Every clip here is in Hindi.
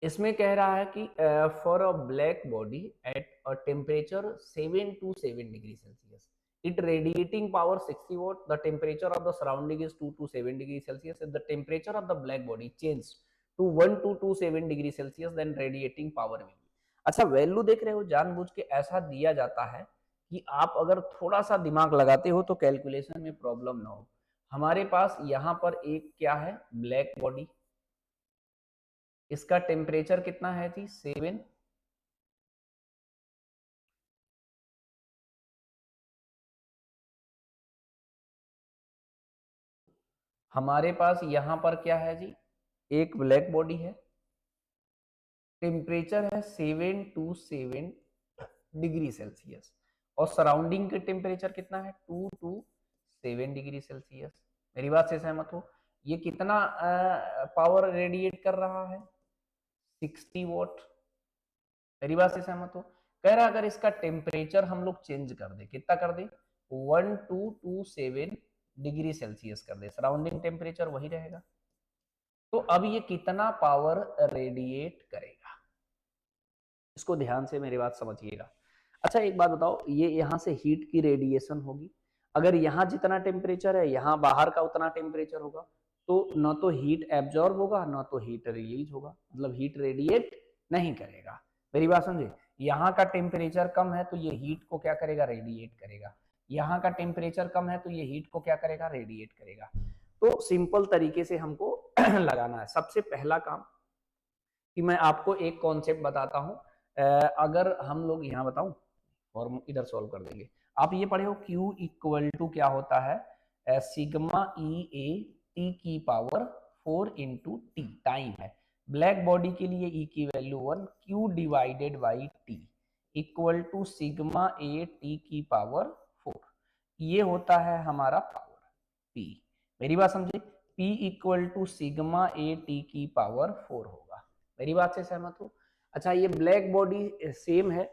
इसमें कह रहा है कि for a black body at a temperature 7 to 7 degree Celsius it radiating power 60 watt, the temperature of the surrounding is 2 to 7 degree celsius. If the temperature of the black body changed to 1 to 27 degree celsius, then radiating power will be. अच्छा, वैल्यू देख रहे हो, जानबूझ के ऐसा दिया जाता है कि आप अगर थोड़ा सा दिमाग लगाते हो तो कैलकुलेशन में प्रॉब्लम ना हो। हमारे पास यहाँ पर एक क्या है, ब्लैक बॉडी, इसका टेम्परेचर कितना है जी, 7। हमारे पास यहां पर क्या है जी, एक ब्लैक बॉडी है, टेम्परेचर है 7 to 7 डिग्री सेल्सियस, और सराउंडिंग के टेम्परेचर कितना है, 2 to 7 डिग्री सेल्सियस। मेरी बात से सहमत हो? ये कितना पावर रेडिएट कर रहा है, 60 वॉट। मेरी बात से सहमत हो? कह रहा अगर इसका टेम्परेचर हम लोग चेंज कर दे, कितना कर दे, 1 to 27 डिग्री सेल्सियस कर दे, सराउंडिंग टेम्परेचर वही रहेगा, तो अब ये कितना पावर रेडिएट करेगा, इसको ध्यान से मेरी बात समझिएगा। अच्छा एक बात बताओ, ये यहाँ से हीट की रेडिएशन होगी, अगर यहाँ जितना टेम्परेचर है यहाँ बाहर का उतना टेम्परेचर होगा, तो न तो हीट एब्जॉर्ब होगा न तो हीट रिलीज होगा, मतलब हीट रेडिएट नहीं करेगा। मेरी बात समझे, यहाँ का टेम्परेचर कम है तो ये हीट को क्या करेगा, रेडिएट करेगा, यहाँ का टेम्परेचर कम है तो ये हीट को क्या करेगा, रेडिएट करेगा। तो सिंपल तरीके से हमको लगाना है। सबसे पहला काम कि मैं आपको एक कॉन्सेप्ट बताता हूं, अगर हम लोग यहाँ बताऊं और इधर सॉल्व कर देंगे। आप ये पढ़े हो Q इक्वल टू क्या होता है, सिग्मा ई ए टी की पावर 4 इंटू टी, टाइम है। ब्लैक बॉडी के लिए E की value 1, Q divided by T equal to sigma A T की पावर 4, ये होता है हमारा पावर P। मेरी बात समझे, P equal to sigma A T की पावर 4 होगा। मेरी बात से सहमत हो? अच्छा, ये ब्लैक बॉडी सेम है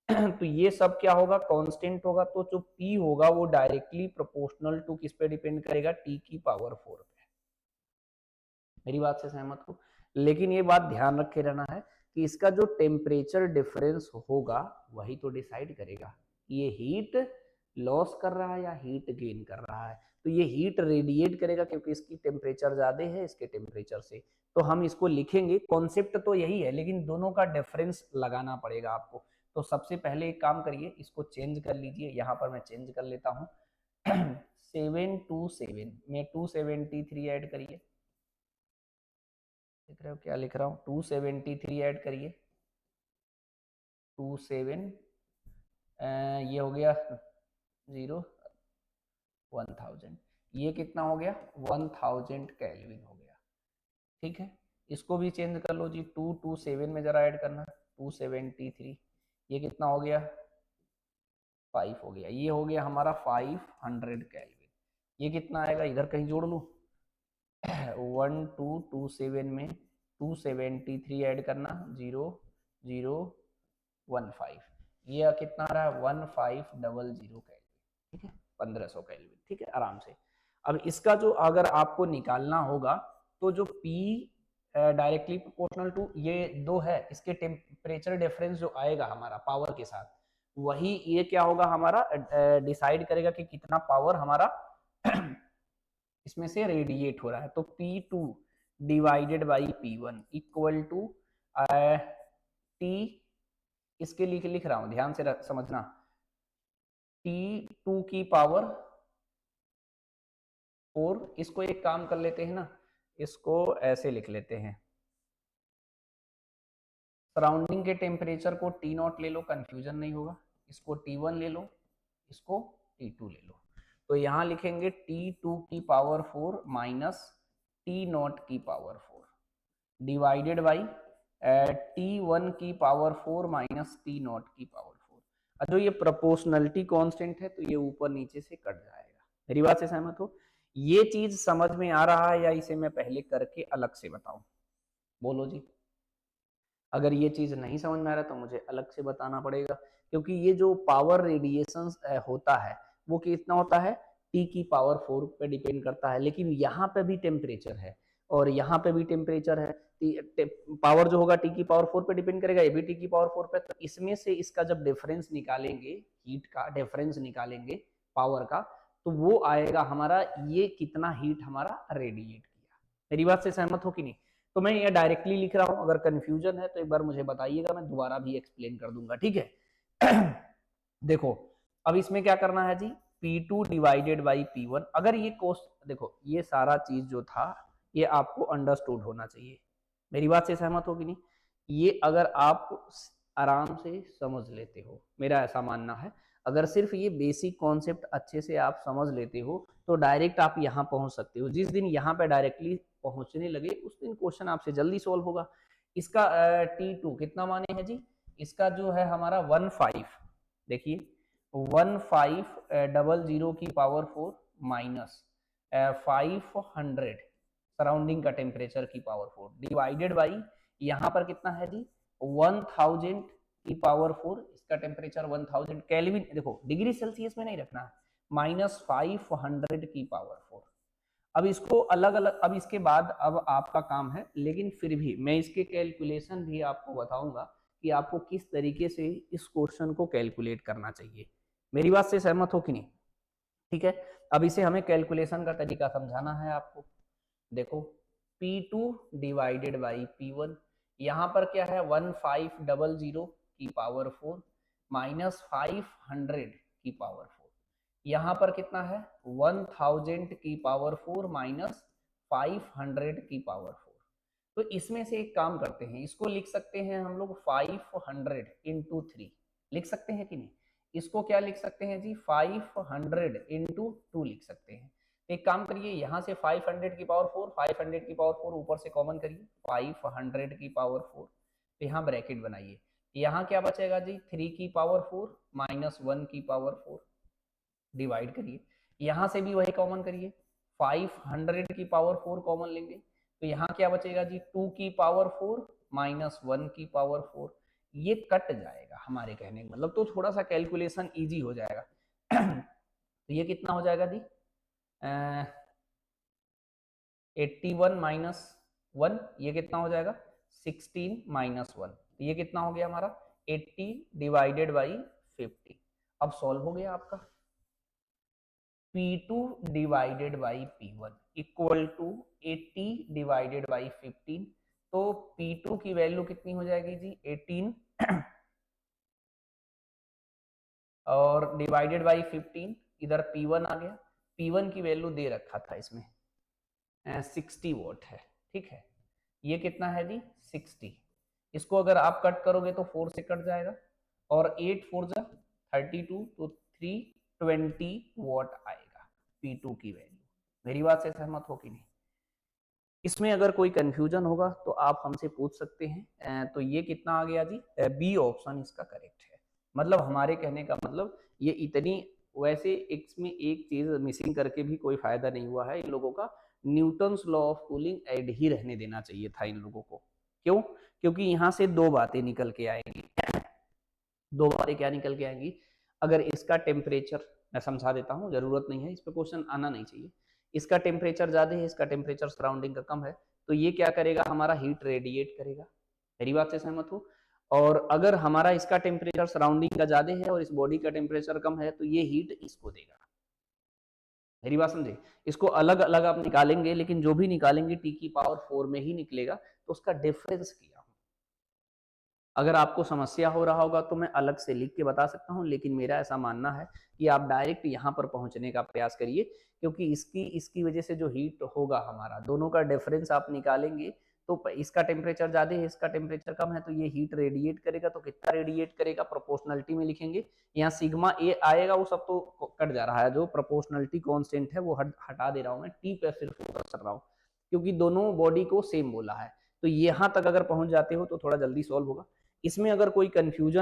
तो ये सब क्या होगा, कांस्टेंट होगा, तो जो P होगा वो डायरेक्टली प्रोपोर्शनल टू किस पे डिपेंड करेगा, T की पावर 4 पे। मेरी बात से सहमत हो? लेकिन ये बात ध्यान रखे रहना है कि इसका जो टेम्परेचर डिफरेंस होगा वही तो डिसाइड करेगा ये हीट लॉस कर रहा है या हीट गेन कर रहा है। तो ये हीट रेडिएट करेगा क्योंकि इसकी टेम्परेचर ज्यादा है इसके टेम्परेचर से, तो हम इसको लिखेंगे, कॉन्सेप्ट तो यही है लेकिन दोनों का डिफरेंस लगाना पड़ेगा आपको। तो सबसे पहले एक काम करिए, इसको चेंज कर लीजिए, यहाँ पर मैं चेंज कर लेता हूँ 7 to 7 में 273 ऐड करिए, देख रहे हो क्या लिख रहा हूँ, 273 ऐड करिए, 27 ये हो गया 0 1000, ये कितना हो गया, 1000 केल्विन हो गया। ठीक है, इसको भी चेंज कर लो जी, 227 में जरा ऐड करना, 273, ये कितना हो गया, 5 हो गया, ये हो गया हमारा 500 केल्विन। ये कितना आएगा, इधर कहीं जोड़ लूँ 1227 में 273 ऐड करना, 0015, ये कितना आ रहा है 1500 केल्विन। ठीक है, 1500 केल्विन। ठीक है, आराम से। अब इसका जो अगर आपको निकालना होगा तो जो P डायरेक्टली प्रोपोर्शनल टू ये दो है, इसके टेम्परेचर डिफरेंस जो आएगा हमारा पावर के साथ, वही ये क्या होगा हमारा डिसाइड करेगा कि कितना पावर हमारा इसमें से रेडिएट हो रहा है। तो P2 divided by P1 equal to T, इसके लिए लिख रहा हूं, ध्यान से समझना, T2 की पावर 4, इसको एक काम कर लेते हैं ना, इसको ऐसे लिख लेते हैं, सराउंडिंग के टेम्परेचर को T0 ले लो, कंफ्यूजन नहीं होगा, इसको T1 ले लो, इसको T2 ले लो, तो यहां लिखेंगे T2 की पावर 4 माइनस T0 की पावर 4 डिवाइडेड बाई T1 की पावर 4 माइनस T0 की पावर 4। जो ये प्रोपोर्शनलिटी कांस्टेंट है तो ये ऊपर नीचे से कट जाएगा। मेरी बात से सहमत हो? ये चीज समझ में आ रहा है या इसे मैं पहले करके अलग से बताऊं? बोलो जी। अगर ये चीज नहीं समझ में आ रहा तो मुझे अलग से बताना पड़ेगा, क्योंकि ये जो पावर रेडिएशन होता है वो कितना होता है, T की पावर 4 पे डिपेंड करता है, लेकिन यहाँ पे भी टेम्परेचर है, और यहाँ पे भी टेम्परेचर है, पावर जो होगा टी की पावर 4 पे डिपेंड करेगा, ये भी टी की पावर 4 पे। तो इसमें से इसका जब डिफरेंस निकालेंगे, हीट का डिफरेंस निकालेंगे पावर का, तो वो आएगा हमारा ये कितना हीट हमारा रेडिएट किया। मेरी बात से सहमत हो कि नहीं? तो मैं ये डायरेक्टली लिख रहा हूं, अगर कंफ्यूजन है तो एक बार मुझे बताइएगा, मैं दोबारा भी एक्सप्लेन कर दूंगा, ठीक है। देखो अब इसमें क्या करना है जी, P2 डिवाइडेड बाई P1। अगर ये कोस्ट, देखो ये सारा चीज जो था ये आपको अंडरस्टूड होना चाहिए। मेरी बात से सहमत हो कि नहीं? ये अगर आप आराम से समझ लेते हो, मेरा ऐसा मानना है, अगर सिर्फ ये बेसिक कॉन्सेप्ट अच्छे से आप समझ लेते हो तो डायरेक्ट आप यहाँ पहुंच सकते हो। जिस दिन यहाँ पे डायरेक्टली पहुंचने लगे उस दिन क्वेश्चन आपसे जल्दी सॉल्व होगा। इसका T2 कितना माने हैं जी, इसका जो है हमारा 15, देखिए 1500 की पावर 4 माइनस 500 सराउंडिंग का टेम्परेचर की पावर 4 डिवाइडेड बाई यहाँ पर कितना है जी 1000 की पावर 4, इसका टेम्परेचर 1000 केल्विन, देखो डिग्री सेल्सियस में नहीं रखना है, माइनस 500 की पावर 4। अब इसको अलग अलग, अब इसके बाद अब आपका काम है, लेकिन फिर भी मैं इसके कैलकुलेशन भी आपको बताऊंगा कि आपको किस तरीके से इस क्वेश्चन को कैलकुलेट करना चाहिए। मेरी बात से सहमत हो कि नहीं? ठीक है, अब इसे हमें कैलकुलेशन का तरीका समझाना है आपको। देखो P2 डिवाइडेड बाई P1, यहाँ पर क्या है 1500 की पावर 4 माइनस 500 की पावर 4, यहाँ पर कितना है 1000 की पावर 4 माइनस 500 की पावर 4। तो इसमें से एक काम करते हैं, इसको लिख सकते हैं हम लोग 500 इंटू 3, लिख सकते हैं कि नहीं? इसको क्या लिख सकते हैं जी 500 इंटू 2 लिख सकते हैं। एक काम करिए, यहाँ से 500 की पावर 4, 500 की पावर 4 ऊपर से कॉमन करिए, 500 की पावर 4, तो यहाँ ब्रैकेट बनाइए, यहाँ क्या बचेगा जी 3 की पावर 4 माइनस 1 की पावर 4, डिवाइड करिए, यहाँ से भी वही कॉमन करिए, 500 की पावर 4 कॉमन लेंगे, तो यहाँ क्या बचेगा जी 2 की पावर 4 माइनस 1 की पावर 4, ये कट जाएगा हमारे कहने का मतलब, तो थोड़ा सा कैलकुलेशन इजी हो जाएगा। तो ये कितना हो जाएगा जी 81 माइनस 1, ये कितना हो जाएगा 16 माइनस 1, ये कितना हो गया हमारा 80 डिवाइडेड बाई 50। अब सॉल्व हो गया आपका। P2 divided by P1 equal to 80 divided by 15, तो P2 की वैल्यू कितनी हो जाएगी जी 18 और डिवाइडेड बाई 15, इधर P1 आ गया, P1 की वैल्यू दे रखा था इसमें 60 वॉट है, ठीक है, ये कितना है जी 60, इसको अगर आप कट करोगे तो 4 से कट जाएगा, और 8 4 जा 32, तो 320 वॉट आएगा P2 की वैल्यू। मेरी बात से सहमत हो कि नहीं? इसमें अगर कोई कंफ्यूजन होगा तो आप हमसे पूछ सकते हैं। तो ये कितना आ गया जी, बी ऑप्शन इसका करेक्ट है। मतलब हमारे कहने का मतलब ये इतनी, वैसे इसमें एक चीज मिसिंग करके भी कोई फायदा नहीं हुआ है इन लोगों का, न्यूटन्स लॉ ऑफ कूलिंग ऐड ही रहने देना चाहिए था इन लोगों को। क्यों? क्योंकि यहाँ से दो बातें निकल के आएंगी। दो बातें क्या निकल के आएंगी? अगर इसका टेम्परेचर, मैं समझा देता हूँ, जरूरत नहीं है इस पे क्वेश्चन आना नहीं चाहिए, इसका टेम्परेचर ज्यादा है, इसका टेम्परेचर सराउंडिंग का कम है, तो ये क्या करेगा हमारा हीट रेडिएट करेगा। मेरी बात से सहमत हो? और अगर हमारा इसका टेम्परेचर सराउंडिंग का ज्यादा है और इस बॉडी का टेम्परेचर कम है, तो ये हीट इसको देगा। मेरी बात समझे? इसको अलग अलग आप निकालेंगे, लेकिन जो भी निकालेंगे टी की पावर 4 में ही निकलेगा, तो उसका डिफरेंस किया। अगर आपको समस्या हो रहा होगा तो मैं अलग से लिख के बता सकता हूं, लेकिन मेरा ऐसा मानना है कि आप डायरेक्ट यहां पर पहुंचने का प्रयास करिए, क्योंकि इसकी वजह से जो हीट होगा हमारा, दोनों का डिफरेंस आप निकालेंगे, तो इसका टेम्परेचर ज्यादा है, इसका टेम्परेचर कम है, तो ये हीट रेडिएट करेगा, तो कितना रेडिएट करेगा प्रोपोर्शनलिटी में लिखेंगे, यहाँ सिग्मा ए आएगा, वो सब तो कट जा रहा है, जो प्रोपोर्शनलिटी कॉन्स्टेंट है वो हटा दे रहा हूँ मैं, टी पे सिर्फ फोकस कर रहा हूँ, क्योंकि दोनों बॉडी को सेम बोला है। तो यहाँ तक अगर पहुंच जाते हो तो थोड़ा जल्दी सॉल्व होगा। इसमें अगर कोई कंफ्यूजन